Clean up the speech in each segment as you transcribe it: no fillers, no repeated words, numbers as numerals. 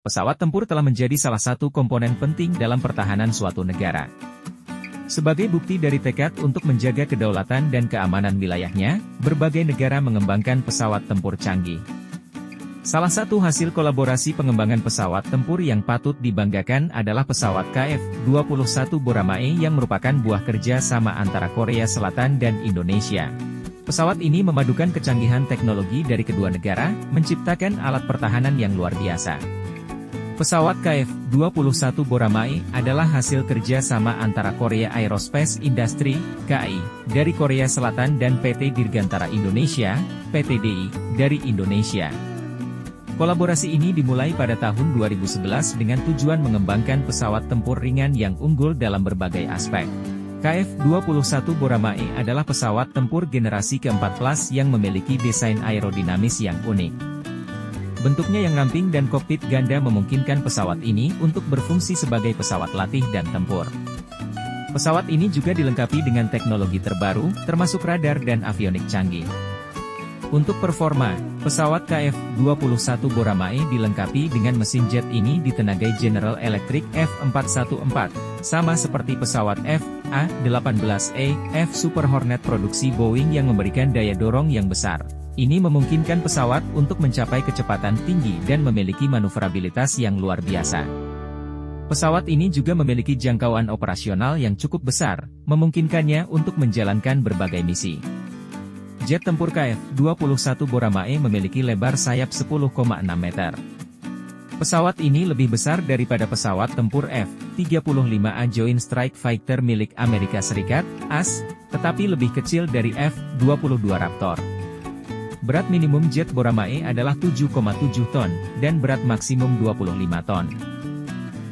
Pesawat tempur telah menjadi salah satu komponen penting dalam pertahanan suatu negara. Sebagai bukti dari tekad untuk menjaga kedaulatan dan keamanan wilayahnya, berbagai negara mengembangkan pesawat tempur canggih. Salah satu hasil kolaborasi pengembangan pesawat tempur yang patut dibanggakan adalah pesawat KF-21 Boramae yang merupakan buah kerja sama antara Korea Selatan dan Indonesia. Pesawat ini memadukan kecanggihan teknologi dari kedua negara, menciptakan alat pertahanan yang luar biasa. Pesawat KF-21 Boramae adalah hasil kerja sama antara Korea Aerospace Industry, KAI, dari Korea Selatan dan PT Dirgantara Indonesia, PTDI, dari Indonesia. Kolaborasi ini dimulai pada tahun 2011 dengan tujuan mengembangkan pesawat tempur ringan yang unggul dalam berbagai aspek. KF-21 Boramae adalah pesawat tempur generasi ke-14 yang memiliki desain aerodinamis yang unik. Bentuknya yang ramping dan kokpit ganda memungkinkan pesawat ini untuk berfungsi sebagai pesawat latih dan tempur. Pesawat ini juga dilengkapi dengan teknologi terbaru, termasuk radar dan avionik canggih. Untuk performa, pesawat KF-21 Boramae dilengkapi dengan mesin jet ini ditenagai General Electric F414, sama seperti pesawat F/A-18E, F Super Hornet produksi Boeing yang memberikan daya dorong yang besar. Ini memungkinkan pesawat untuk mencapai kecepatan tinggi dan memiliki manuverabilitas yang luar biasa. Pesawat ini juga memiliki jangkauan operasional yang cukup besar, memungkinkannya untuk menjalankan berbagai misi. Jet tempur KF-21 Boramae memiliki lebar sayap 10,6 meter. Pesawat ini lebih besar daripada pesawat tempur F-35A Joint Strike Fighter milik Amerika Serikat, AS, tetapi lebih kecil dari F-22 Raptor. Berat minimum jet Boramae adalah 7,7 ton, dan berat maksimum 25 ton.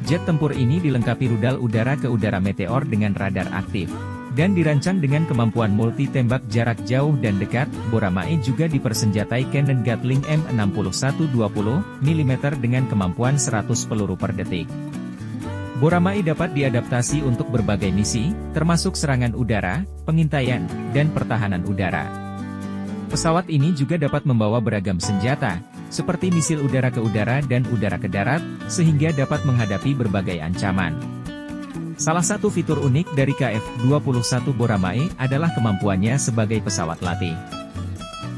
Jet tempur ini dilengkapi rudal udara-ke-udara Meteor dengan radar aktif. Dan dirancang dengan kemampuan multi-tembak jarak jauh dan dekat, Boramae juga dipersenjatai Cannon Gatling M61 20 mm dengan kemampuan 100 peluru per detik. Boramae dapat diadaptasi untuk berbagai misi, termasuk serangan udara, pengintaian, dan pertahanan udara. Pesawat ini juga dapat membawa beragam senjata, seperti misil udara ke udara dan udara ke darat, sehingga dapat menghadapi berbagai ancaman. Salah satu fitur unik dari KF-21 Boramae adalah kemampuannya sebagai pesawat latih.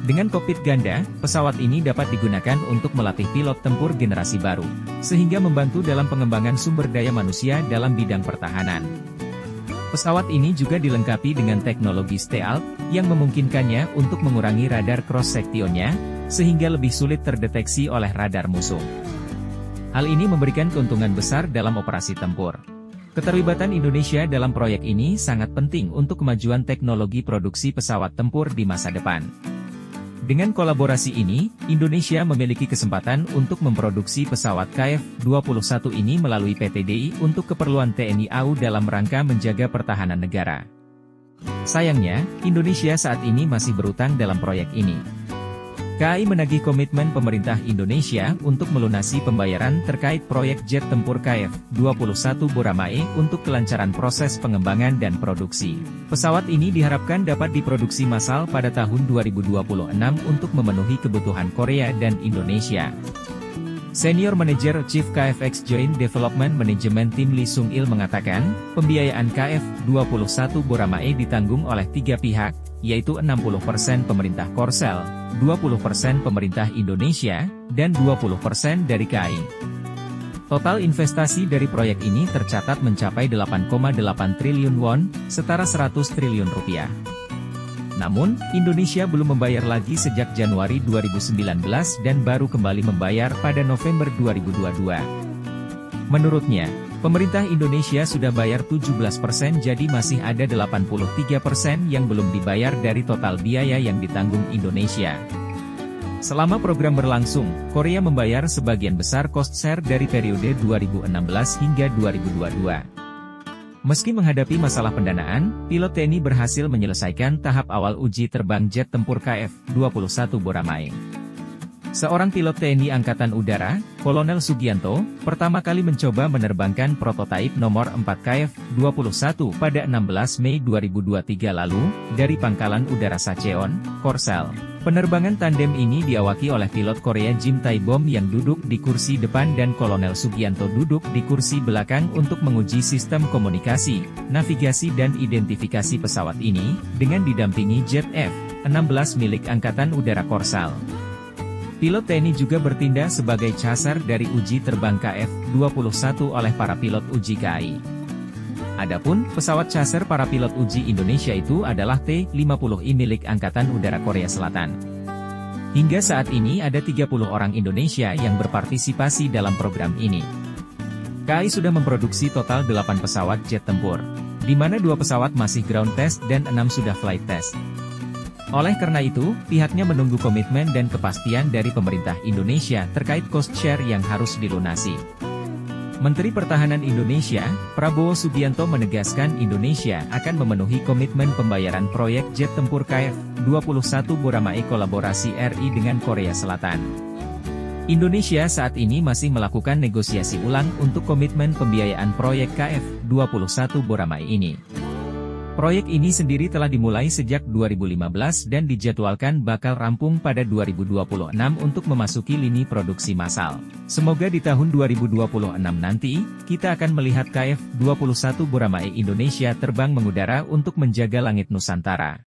Dengan kokpit ganda, pesawat ini dapat digunakan untuk melatih pilot tempur generasi baru, sehingga membantu dalam pengembangan sumber daya manusia dalam bidang pertahanan. Pesawat ini juga dilengkapi dengan teknologi stealth, yang memungkinkannya untuk mengurangi radar cross-sectionnya, sehingga lebih sulit terdeteksi oleh radar musuh. Hal ini memberikan keuntungan besar dalam operasi tempur. Keterlibatan Indonesia dalam proyek ini sangat penting untuk kemajuan teknologi produksi pesawat tempur di masa depan. Dengan kolaborasi ini, Indonesia memiliki kesempatan untuk memproduksi pesawat KF-21 ini melalui PTDI untuk keperluan TNI AU dalam rangka menjaga pertahanan negara. Sayangnya, Indonesia saat ini masih berutang dalam proyek ini. KAI menagih komitmen pemerintah Indonesia untuk melunasi pembayaran terkait proyek jet tempur KF-21 Boramae untuk kelancaran proses pengembangan dan produksi. Pesawat ini diharapkan dapat diproduksi massal pada tahun 2026 untuk memenuhi kebutuhan Korea dan Indonesia. Senior Manager Chief KFX Joint Development Management Team Lee Sung-il mengatakan, pembiayaan KF-21 Boramae ditanggung oleh tiga pihak, yaitu 60% pemerintah Korsel, 20% pemerintah Indonesia, dan 20% dari KAI. Total investasi dari proyek ini tercatat mencapai 8,8 triliun won, setara 100 triliun rupiah. Namun, Indonesia belum membayar lagi sejak Januari 2019 dan baru kembali membayar pada November 2022. Menurutnya, pemerintah Indonesia sudah bayar 17% jadi masih ada 83% yang belum dibayar dari total biaya yang ditanggung Indonesia. Selama program berlangsung, Korea membayar sebagian besar cost share dari periode 2016 hingga 2022. Meski menghadapi masalah pendanaan, pilot TNI berhasil menyelesaikan tahap awal uji terbang jet tempur KF-21 Boramae. Seorang pilot TNI Angkatan Udara, Kolonel Sugianto, pertama kali mencoba menerbangkan prototipe nomor 4 KF-21 pada 16 Mei 2023 lalu, dari Pangkalan Udara Sacheon, Korsel. Penerbangan tandem ini diawaki oleh pilot Korea Jim Tae-bom yang duduk di kursi depan dan Kolonel Sugianto duduk di kursi belakang untuk menguji sistem komunikasi, navigasi dan identifikasi pesawat ini, dengan didampingi jet F-16 milik Angkatan Udara Korsal. Pilot TNI juga bertindak sebagai casar dari uji terbang KF-21 oleh para pilot uji KAI. Adapun, pesawat caser para pilot uji Indonesia itu adalah T-50I milik Angkatan Udara Korea Selatan. Hingga saat ini ada 30 orang Indonesia yang berpartisipasi dalam program ini. KAI sudah memproduksi total 8 pesawat jet tempur, di mana 2 pesawat masih ground test dan 6 sudah flight test. Oleh karena itu, pihaknya menunggu komitmen dan kepastian dari pemerintah Indonesia terkait cost share yang harus dilunasi. Menteri Pertahanan Indonesia, Prabowo Subianto menegaskan Indonesia akan memenuhi komitmen pembayaran proyek jet tempur KF-21 Boramae kolaborasi RI dengan Korea Selatan. Indonesia saat ini masih melakukan negosiasi ulang untuk komitmen pembiayaan proyek KF-21 Boramae ini. Proyek ini sendiri telah dimulai sejak 2015 dan dijadwalkan bakal rampung pada 2026 untuk memasuki lini produksi massal. Semoga di tahun 2026 nanti, kita akan melihat KF-21 Boramae Indonesia terbang mengudara untuk menjaga langit Nusantara.